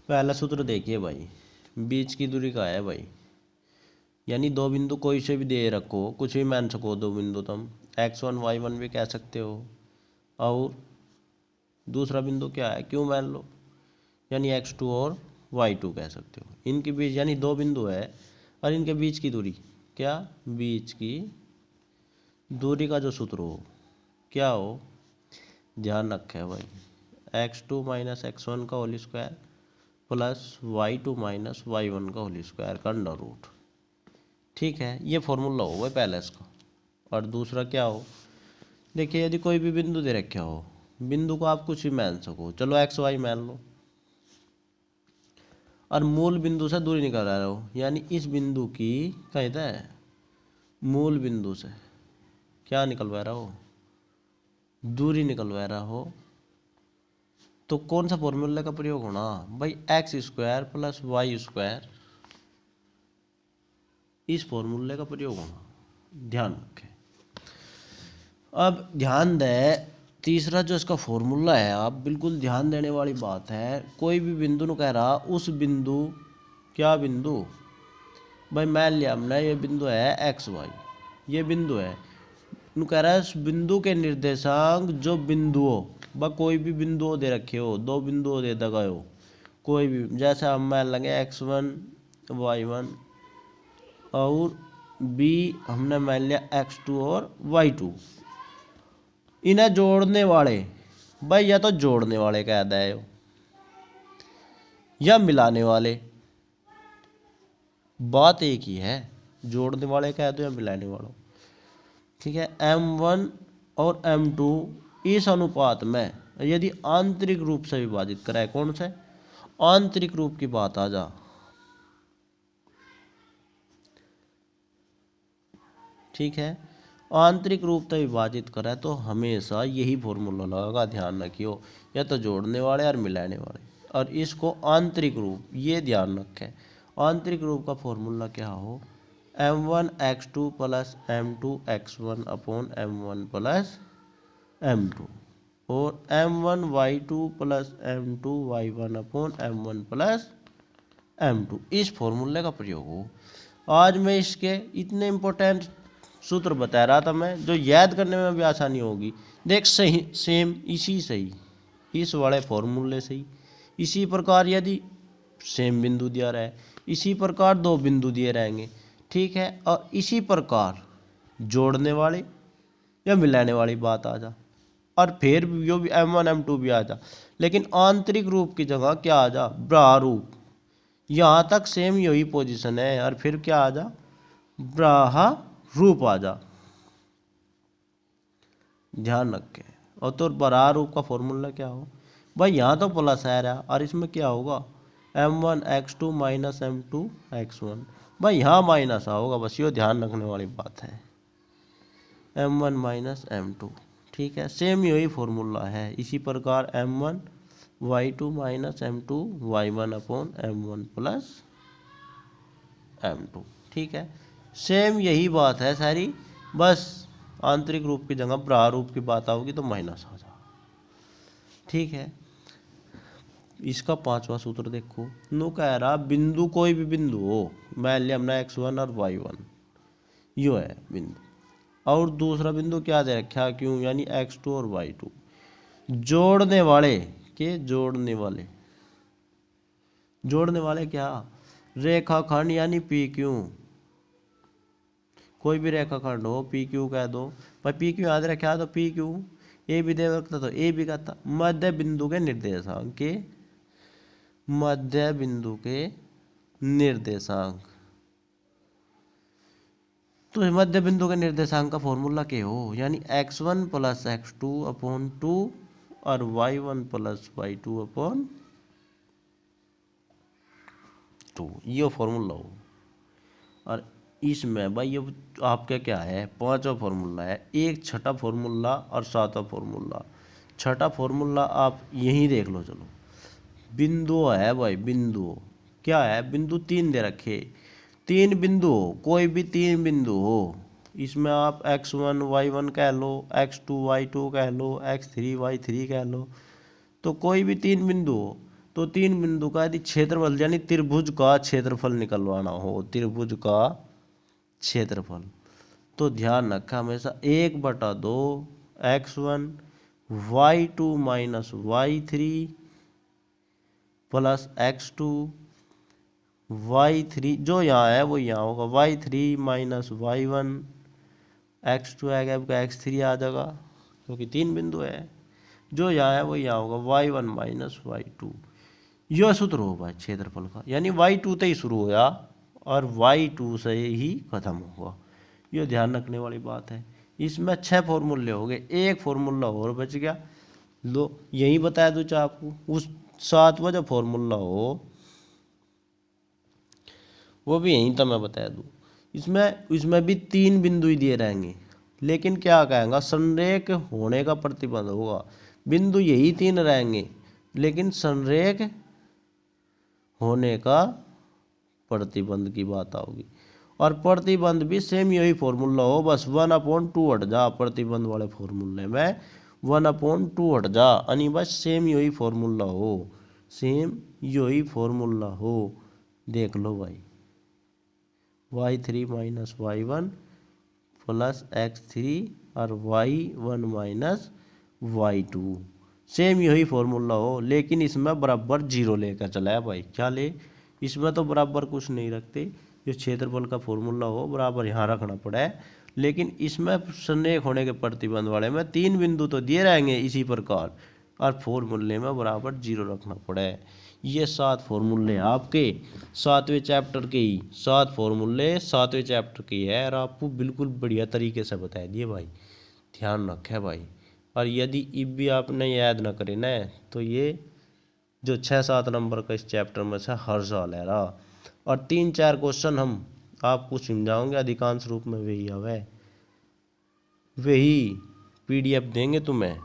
पहला सूत्र देखिए भाई, बीच की दूरी का है भाई, यानी दो बिंदु कोई से भी दे रखो, कुछ भी मान सको दो बिंदु, तुम x1 y1 भी कह सकते हो, और दूसरा बिंदु क्या है क्यों मान लो, यानी x2 और y2 कह सकते हो। इनके बीच यानी दो बिंदु है और इनके बीच की दूरी क्या, बीच की दूरी का जो सूत्र हो क्या हो, ध्यान रखे भाई, x2 माइनस x1 का whole square plus y2 minus y1 का होल स्क्वायर का अंडर रूट। ठीक है, ये फॉर्मूला हो भाई पहले इसका। और दूसरा क्या हो, देखिए यदि कोई भी बिंदु दे रखा हो, बिंदु को आप कुछ भी मान सको, चलो एक्स वाई मान लो, और मूल बिंदु से दूरी निकाल रहे हो, यानी इस बिंदु की कहता है मूल बिंदु से क्या निकलवा रहा हो, दूरी निकलवा रहा हो, तो कौन सा फॉर्मूला का प्रयोग होना भाई, X square plus Y square, इस फॉर्मूले का प्रयोग होना, ध्यान रखें। अब ध्यान दें, तीसरा जो इसका फॉर्मूला है, आप बिल्कुल ध्यान देने वाली बात है, कोई भी बिंदु न कह रहा उस बिंदु, क्या बिंदु भाई, मान लिया हमने ये बिंदु है एक्स वाई, ये बिंदु है, नु कह रहा है उस बिंदु के निर्देशांक जो बिंदुओं व कोई भी बिंदुओं दे रखे हो, दो बिंदुओं दे गए हो कोई भी, जैसे हम मान लेंगे x1 y1 और b हमने मान लिया x2 और y2, इन्हें जोड़ने वाले भाई, या तो जोड़ने वाले कह दे या मिलाने वाले, बात एक ही है, जोड़ने वाले कह दो या मिलाने वालों। ठीक है, m1 और m2 इस अनुपात में यदि आंतरिक रूप से विभाजित कराए, कौन से आंतरिक रूप की बात आ जा, ठीक है, आंतरिक रूप से विभाजित करें तो हमेशा यही फॉर्मूला लगेगा, ध्यान रखियो, या तो जोड़ने वाले और मिलाने वाले, और इसको आंतरिक रूप, ये ध्यान रखें, आंतरिक रूप का फॉर्मूला क्या हो, m1 x2 plus m2 x1 upon m1 plus m2, और m1 y2 plus m2 y1 upon m1 plus m2, इस फॉर्मूले का प्रयोग हो। आज मैं इसके इतने इम्पोर्टेंट सूत्र बता रहा था मैं, जो याद करने में भी आसानी होगी। देख सही सेम इसी सही, इस वाले फॉर्मूले से ही, इसी प्रकार यदि सेम बिंदु दिया रहा है, इसी प्रकार दो बिंदु दिए रहेंगे, ठीक है, और इसी प्रकार जोड़ने वाले या मिलाने वाली बात आ जा, और फिर जो भी m1 m2 भी आ जा, लेकिन आंतरिक रूप की जगह क्या आ जा, प्रारूप, यहाँ तक सेम यही पोजीशन है, और फिर क्या आ जा, ब्राहा रूप आ जा, ध्यान रखें। और तो बराह रूप का फॉर्मूला क्या हो भाई, यहाँ तो प्लस आ रहा और इसमें क्या होगा, m1 x2 minus m2 x1, भाई यहाँ माइनस होगा, बस ये ध्यान रखने वाली बात है, m1 माइनस m2, ठीक है, सेम यही फॉर्मूला है। इसी प्रकार m1 y2 minus m2 y1 upon m1 plus m2, ठीक है, सेम यही बात है सारी, बस आंतरिक रूप की जगह प्रारूप की बात आओगी तो माइनस आ जा, ठीक है। इसका पांचवा सूत्र देखो, नु कह रहा बिंदु कोई भी बिंदु हो, मान लिया हमने x1 और y1, यो है बिंदु, और दूसरा बिंदु क्या दे रखा क्यों, यानी x2 और y2, जोड़ने वाले के जोड़ने वाले, जोड़ने वाले क्या, रेखाखंड यानी पी क्यू, कोई भी रेखाखंड हो पी क्यू कह दो भाई, पी क्यू याद रखा तो पी क्यू, ए भी दे रखता तो ए भी कहता, मध्य बिंदु के निर्देशांक के, मध्य बिंदु के निर्देशांक, तो मध्य बिंदु के निर्देशांक का फॉर्मूला क्या हो, यानी x1 प्लस x2 अपॉन 2 और y1 प्लस y2 अपॉन 2, ये फॉर्मूला हो। और इसमें भाई ये आपका क्या है, पांचवा फॉर्मूला है, एक छठा फॉर्मूला और सातवां फॉर्मूला। छठा फॉर्मूला आप यहीं देख लो, चलो बिंदु है भाई, बिंदु क्या है, बिंदु तीन दे रखे, तीन बिंदु हो, कोई भी तीन बिंदु हो, इसमें आप x1 y1 कह लो, x2 y2 कह लो, x3 y3 कह लो, तो कोई भी तीन बिंदु हो, तो तीन बिंदु का यदि क्षेत्रफल यानी त्रिभुज का क्षेत्रफल निकलवाना हो, त्रिभुज का क्षेत्रफल, तो ध्यान रखा हमेशा 1/2 x1 y2 minus y3 plus x2 y3, जो यहाँ है वो यहाँ होगा y3 माइनस y1, x2 आएगा, आपका x3 आ जाएगा क्योंकि तीन बिंदु है, जो यहाँ है वो यहाँ होगा y1 माइनस y2। यह सूत्र होगा क्षेत्रफल का, यानी y2 से ही शुरू होगा और y2 से ही खत्म होगा। यह ध्यान रखने वाली बात है। इसमें 6 फॉर्मूले हो गए, एक फॉर्मूला और बच गया, लो यही बताया दो चाहे आपको, उस 7वां जो फॉर्मूला हो वो भी यहीं तो मैं बता दूँ। इसमें भी तीन बिंदु ही दिए रहेंगे, लेकिन क्या कहेंगे, संरेख होने का प्रतिबंध होगा। बिंदु यही तीन रहेंगे लेकिन संरेख होने का प्रतिबंध की बात आओगी, और प्रतिबंध भी सेम यही फॉर्मूला हो, बस 1/2 हट जा, प्रतिबंध वाले फॉर्मूले में 1/2 हट जा, यानी बस सेम यही फॉर्मूला हो, सेम यही फॉर्मूला हो। देख लो भाई, y3 minus y1 plus x3 और y1 माइनस y2, सेम यही फॉर्मूला हो, लेकिन इसमें बराबर जीरो लेकर चला है भाई। क्या ले, इसमें तो बराबर कुछ नहीं रखते, जो क्षेत्रफल का फॉर्मूला हो बराबर यहाँ रखना पड़ा है, लेकिन इसमें संरेख होने के प्रतिबंध वाले में तीन बिंदु तो दिए रहेंगे इसी प्रकार, और फॉर्मूले में बराबर जीरो रखना पड़ा है। ये 7 फॉर्मूले आपके 7वें चैप्टर के ही, 7 फॉर्मूले 7वें चैप्टर की है, और आपको बिल्कुल बढ़िया तरीके से बता दिए भाई, ध्यान रखे भाई। और यदि इब भी आपने याद ना करे ना, तो ये जो 6-7 नंबर का इस चैप्टर में से हर साल है रहा, और 3-4 क्वेश्चन हम आपको समझाओगे, अधिकांश रूप में वही है, वही PDF देंगे तुम्हें।